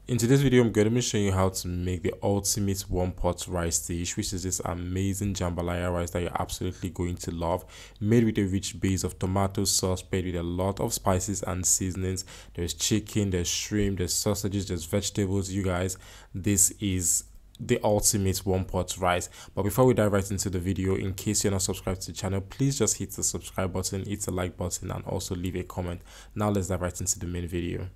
In today's video, I'm going to be showing you how to make the ultimate one-pot rice dish, which is this amazing jambalaya rice that you're absolutely going to love, made with a rich base of tomato sauce, paired with a lot of spices and seasonings. There's chicken, there's shrimp, there's sausages, there's vegetables. You guys, this is the ultimate one-pot rice. But before we dive right into the video, in case you're not subscribed to the channel, please just hit the subscribe button, hit the like button, and also leave a comment. Now let's dive right into the main video.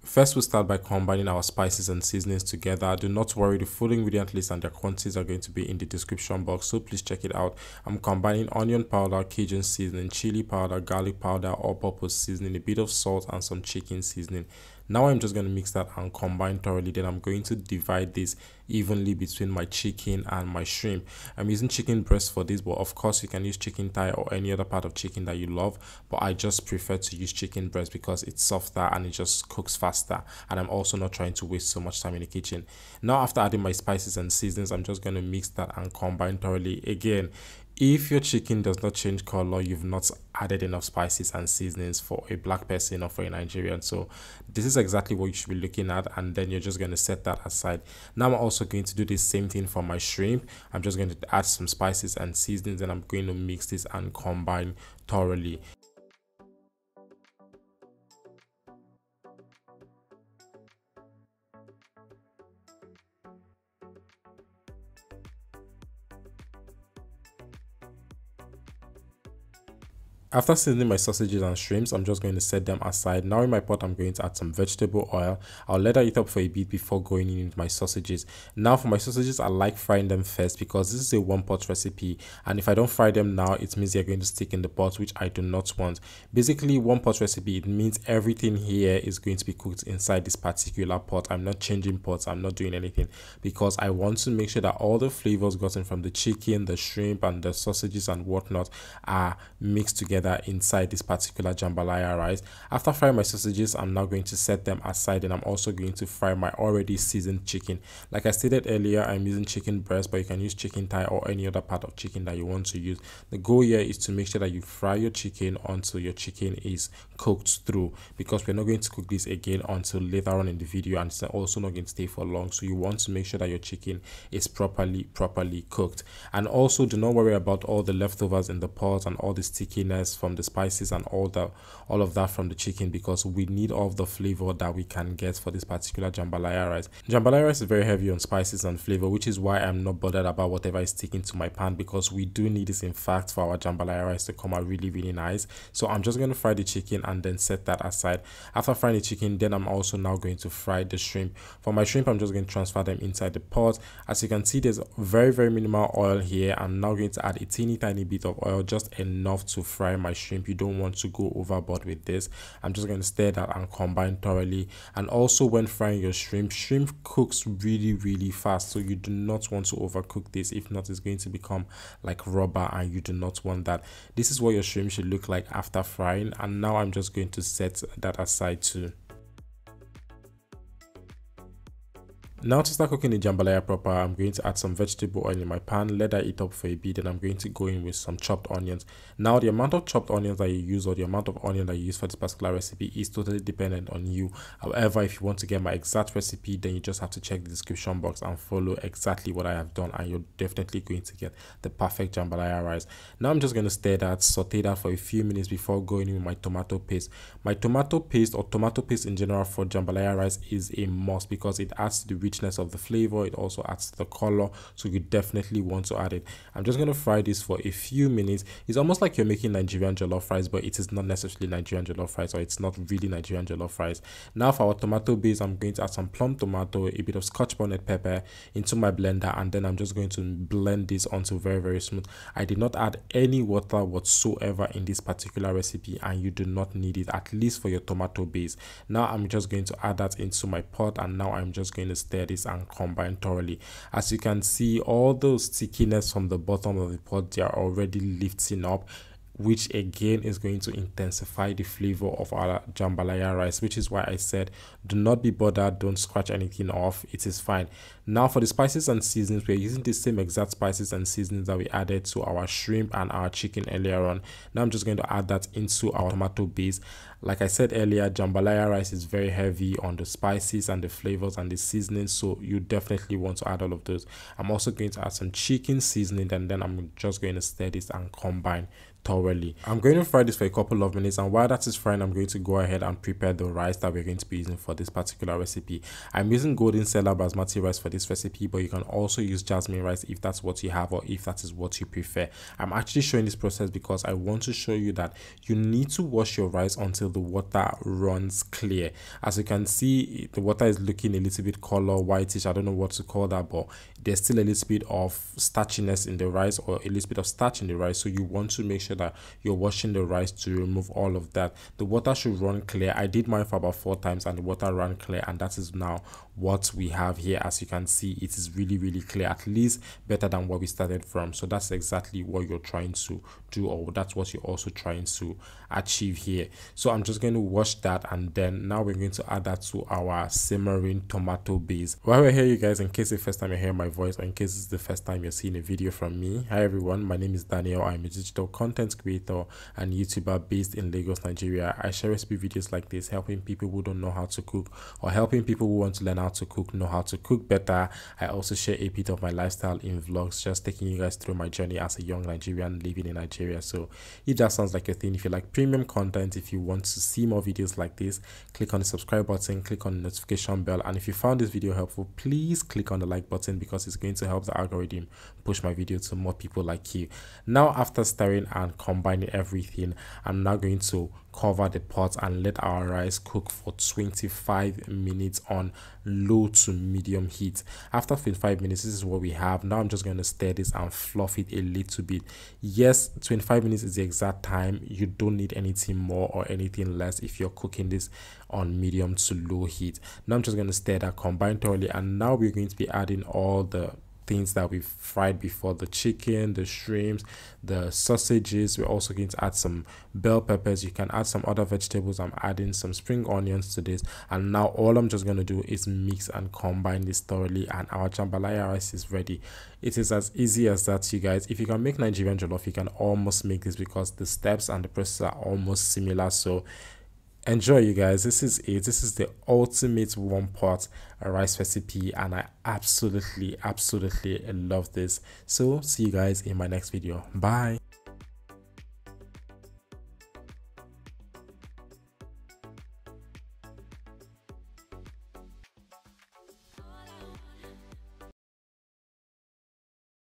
First, we'll start by combining our spices and seasonings together. Do not worry, the full ingredient list and their quantities are going to be in the description box, so please check it out. I'm combining onion powder, Cajun seasoning, chili powder, garlic powder, all-purpose seasoning, a bit of salt, and some chicken seasoning. Now I'm just going to mix that and combine thoroughly. Then I'm going to divide this evenly between my chicken and my shrimp. I'm using chicken breast for this, but of course you can use chicken thigh or any other part of chicken that you love, but I just prefer to use chicken breast because it's softer and it just cooks faster, and I'm also not trying to waste so much time in the kitchen. Now after adding my spices and seasonings, I'm just going to mix that and combine thoroughly. Again, if your chicken does not change color, you've not added enough spices and seasonings for a black person or for a Nigerian. So this is exactly what you should be looking at, and then you're just going to set that aside. Now I'm also going to do the same thing for my shrimp. I'm just going to add some spices and seasonings, and I'm going to mix this and combine thoroughly. After seasoning my sausages and shrimps, I'm just going to set them aside. Now in my pot, I'm going to add some vegetable oil. I'll let that heat up for a bit before going in with my sausages. Now for my sausages, I like frying them first because this is a one-pot recipe. And if I don't fry them now, it means they're going to stick in the pot, which I do not want. Basically, one-pot recipe, it means everything here is going to be cooked inside this particular pot. I'm not changing pots. I'm not doing anything because I want to make sure that all the flavors gotten from the chicken, the shrimp, and the sausages and whatnot are mixed together inside this particular jambalaya rice. After frying my sausages, I'm now going to set them aside, and I'm also going to fry my already seasoned chicken. Like I stated earlier, I'm using chicken breast, but you can use chicken thigh or any other part of chicken that you want to use. The goal here is to make sure that you fry your chicken until your chicken is cooked through, because we're not going to cook this again until later on in the video, and it's also not going to stay for long. So you want to make sure that your chicken is properly cooked. And also do not worry about all the leftovers in the pot and all the stickiness from the spices and all of that from the chicken, because we need all of the flavor that we can get for this particular jambalaya rice. Jambalaya rice is very heavy on spices and flavor, which is why I'm not bothered about whatever is sticking to my pan, because we do need this in fact for our jambalaya rice to come out really nice. So I'm just going to fry the chicken and then set that aside. After frying the chicken, then I'm also now going to fry the shrimp. For my shrimp, I'm just going to transfer them inside the pot. As you can see, there's very minimal oil here. I'm now going to add a tiny bit of oil, just enough to fry my shrimp. You don't want to go overboard with this. I'm just going to stir that and combine thoroughly. And also when frying your shrimp cooks really fast, so you do not want to overcook this. If not, it's going to become like rubber, and you do not want that. This is what your shrimp should look like after frying, and now I'm just going to set that aside too. Now to start cooking the jambalaya proper, I'm going to add some vegetable oil in my pan, let that heat up for a bit, and I'm going to go in with some chopped onions. Now the amount of chopped onions that you use, or the amount of onion that you use for this particular recipe, is totally dependent on you. However, if you want to get my exact recipe, then you just have to check the description box and follow exactly what I have done, and you're definitely going to get the perfect jambalaya rice. Now I'm just going to stir that, saute that for a few minutes before going in with my tomato paste. My tomato paste, or tomato paste in general for jambalaya rice, is a must because it adds to the richness of the flavor. It also adds to the color, so you definitely want to add it. I'm just going to fry this for a few minutes. It's almost like you're making Nigerian jollof rice, but it is not necessarily Nigerian jollof rice, or it's not really Nigerian jollof rice. Now for our tomato base, I'm going to add some plum tomato, a bit of scotch bonnet pepper into my blender, and then I'm just going to blend this until very smooth. I did not add any water whatsoever in this particular recipe, and you do not need it, at least for your tomato base. Now I'm just going to add that into my pot, and now I'm just going to stir this and combine thoroughly. As you can see, all those stickiness from the bottom of the pot, they are already lifting up, which again is going to intensify the flavor of our jambalaya rice, which is why I said do not be bothered, don't scratch anything off, it is fine. Now for the spices and seasonings, we're using the same exact spices and seasonings that we added to our shrimp and our chicken earlier on. Now I'm just going to add that into our tomato base. Like I said earlier, jambalaya rice is very heavy on the spices and the flavors and the seasoning, so you definitely want to add all of those. I'm also going to add some chicken seasoning, and then I'm just going to stir this and combine thoroughly. I'm going to fry this for a couple of minutes, and while that is frying, I'm going to go ahead and prepare the rice that we're going to be using for this particular recipe. I'm using golden Sela basmati rice for this recipe, but you can also use jasmine rice if that's what you have or if that is what you prefer. I'm actually showing this process because I want to show you that you need to wash your rice until the water runs clear. As you can see, the water is looking a little bit color whitish. I don't know what to call that, but there's still a little bit of starchiness in the rice, or a little bit of starch in the rice, so you want to make sure that you're washing the rice to remove all of that. The water should run clear. I did mine for about 4 times and the water ran clear, and that is now what we have here. As you can see, it is really clear, at least better than where we started from. So that's exactly what you're trying to do, or that's what you're also trying to achieve here. So I'm just going to wash that, and then now we're going to add that to our simmering tomato base. While we're here, you guys, in case it's the first time you hear my voice, or in case it's the first time you're seeing a video from me, hi everyone, my name is Daniel. I'm a digital content creator and YouTuber based in Lagos, Nigeria. I share recipe videos like this, helping people who don't know how to cook, or helping people who want to learn how to cook know how to cook better. I also share a bit of my lifestyle in vlogs, just taking you guys through my journey as a young Nigerian living in Nigeria. So if that sounds like your thing, if you like premium content, if you want to see more videos like this, click on the subscribe button, click on the notification bell, and if you found this video helpful, please click on the like button, because it's going to help the algorithm push my video to more people like you. Now, after stirring and combining everything, I'm now going to cover the pot and let our rice cook for 25 minutes on low to medium heat. After 25 minutes, this is what we have. Now I'm just going to stir this and fluff it a little bit. Yes, 25 minutes is the exact time. You don't need anything more or anything less if you're cooking this on medium to low heat. Now I'm just going to stir that, combine thoroughly, and now we're going to be adding all the things that we've fried before: the chicken, the shrimps, the sausages. We're also going to add some bell peppers. You can add some other vegetables. I'm adding some spring onions to this, and now all I'm just going to do is mix and combine this thoroughly, and our jambalaya rice is ready. It is as easy as that, you guys. If you can make Nigerian jollof, you can almost make this, because the steps and the process are almost similar. So enjoy, you guys. This is it. This is the ultimate one pot rice recipe, and I absolutely love this. So see you guys in my next video. Bye.